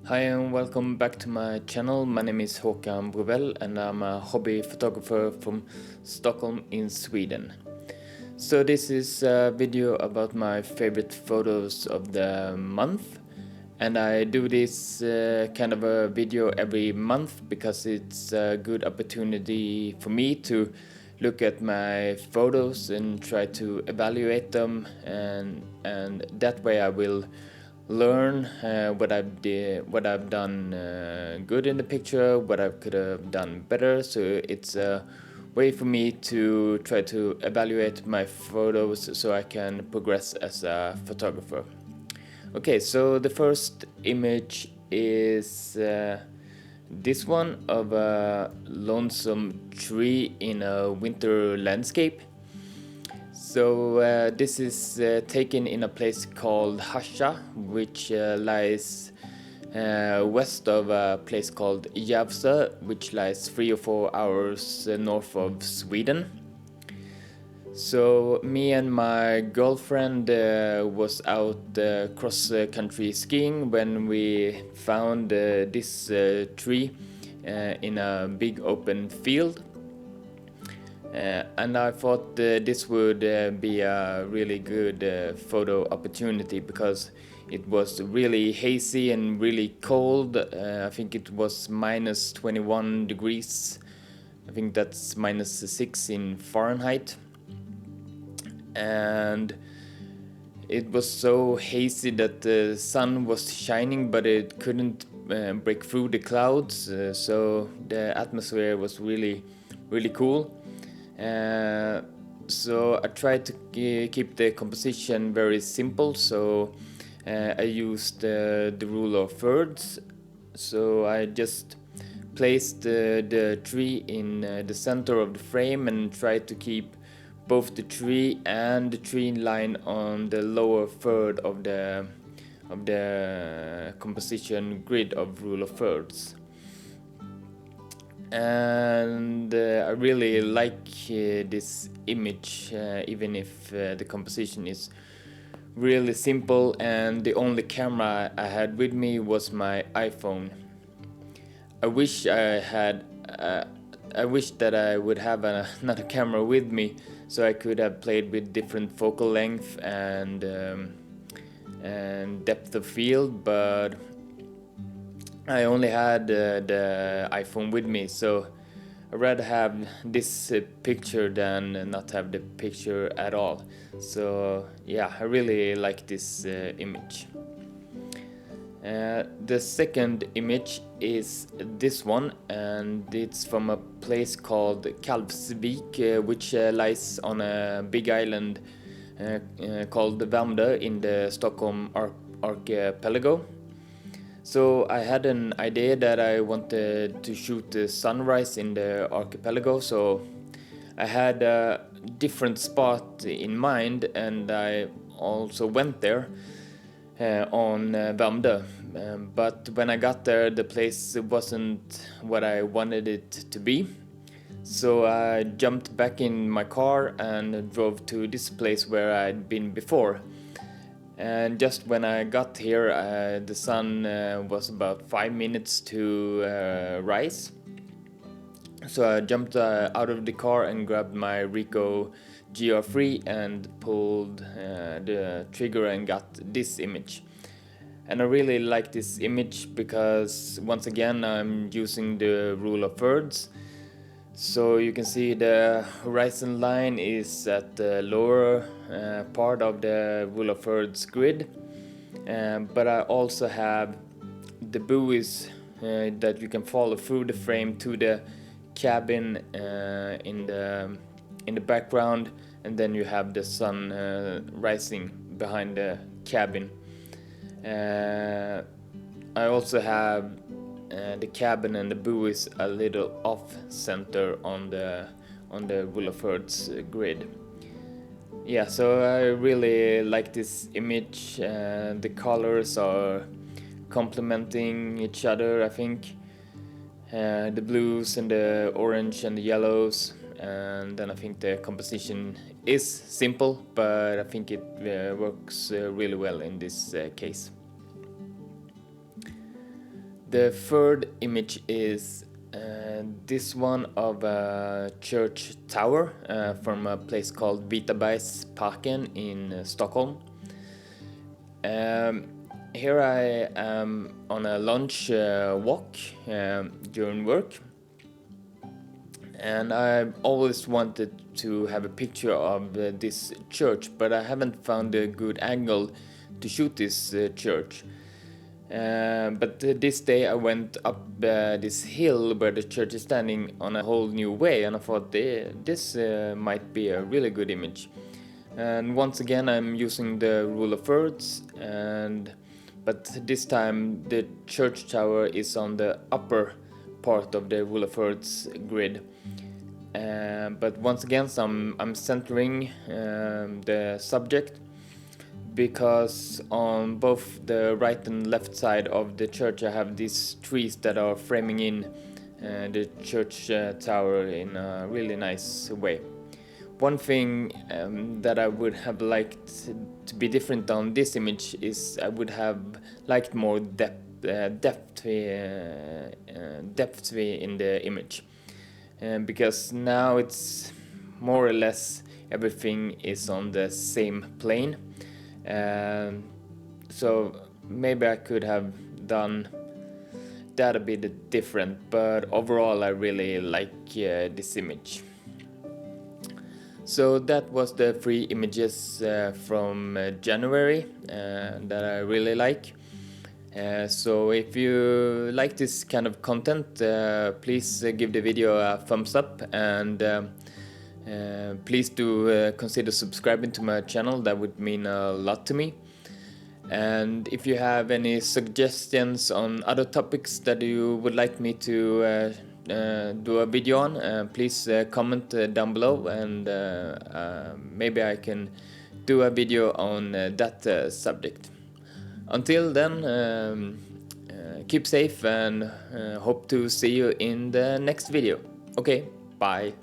Hi and welcome back to my channel. My name is Håkan Bruvel and I'm a hobby photographer from Stockholm in Sweden. So this is a video about my favorite photos of the month, and I do this kind of a video every month because it's a good opportunity for me to look at my photos and try to evaluate them, and that way I will learn what I've done good in the picture, what I could have done better. So it's a way for me to try to evaluate my photos so I can progress as a photographer. Okay, so the first image is this one of a lonesome tree in a winter landscape. So this is taken in a place called Hasha, which lies west of a place called Järvsö, which lies 3 or 4 hours north of Sweden. So me and my girlfriend was out cross-country skiing when we found this tree in a big open field. And I thought this would be a really good photo opportunity because it was really hazy and really cold. I think it was minus 21 degrees. I think that's minus 6 in Fahrenheit. And it was so hazy that the sun was shining, but it couldn't break through the clouds. So the atmosphere was really, really cool. So I tried to keep the composition very simple, so I used the rule of thirds. So I just placed the tree in the center of the frame and tried to keep both the tree and the tree line on the lower third of the composition grid of rule of thirds. And I really like this image, even if the composition is really simple and the only camera I had with me was my iPhone. I wish that I would have another camera with me so I could have played with different focal length and depth of field, but I only had the iPhone with me, so I'd rather have this picture than not have the picture at all. So yeah, I really like this image. The second image is this one, and it's from a place called Kalvsvik, which lies on a big island called Värmdö in the Stockholm archipelago. So I had an idea that I wanted to shoot the sunrise in the archipelago, so I had a different spot in mind, and I also went there on Värmdö. But when I got there, the place wasn't what I wanted it to be. So I jumped back in my car and drove to this place where I'd been before. And just when I got here, the sun was about 5 minutes to rise. So I jumped out of the car and grabbed my Ricoh GR III and pulled the trigger and got this image. And I really like this image because once again I'm using the rule of thirds. So you can see the horizon line is at the lower part of the rule of thirds grid, but I also have the buoys that you can follow through the frame to the cabin in the background, and then you have the sun rising behind the cabin. I also have the cabin and the buoys a little off center on the rule of thirds grid. Yeah, so I really like this image. The colors are complementing each other, I think. The blues and the orange and the yellows, and then I think the composition is simple, but I think it works really well in this case. The third image is this one of a church tower from a place called Vitabergsparken in Stockholm. Here I am on a lunch walk during work, and I've always wanted to have a picture of this church, but I haven't found a good angle to shoot this church. But this day I went up this hill where the church is standing on a whole new way, and I thought this might be a really good image. And once again I'm using the rule of thirds, but this time the church tower is on the upper part of the rule of thirds grid. But once again I'm centering the subject, because on both the right and left side of the church I have these trees that are framing in the church tower in a really nice way. One thing that I would have liked to be different on this image is I would have liked more depth in the image, because now it's more or less everything is on the same plane. So maybe I could have done that a bit different, but overall I really like this image. So that was the 3 images from January that I really like. So if you like this kind of content, please give the video a thumbs up, and please do consider subscribing to my channel. That would mean a lot to me. And if you have any suggestions on other topics that you would like me to do a video on, please comment down below, and maybe I can do a video on that subject. Until then, keep safe, and hope to see you in the next video. Okay, bye.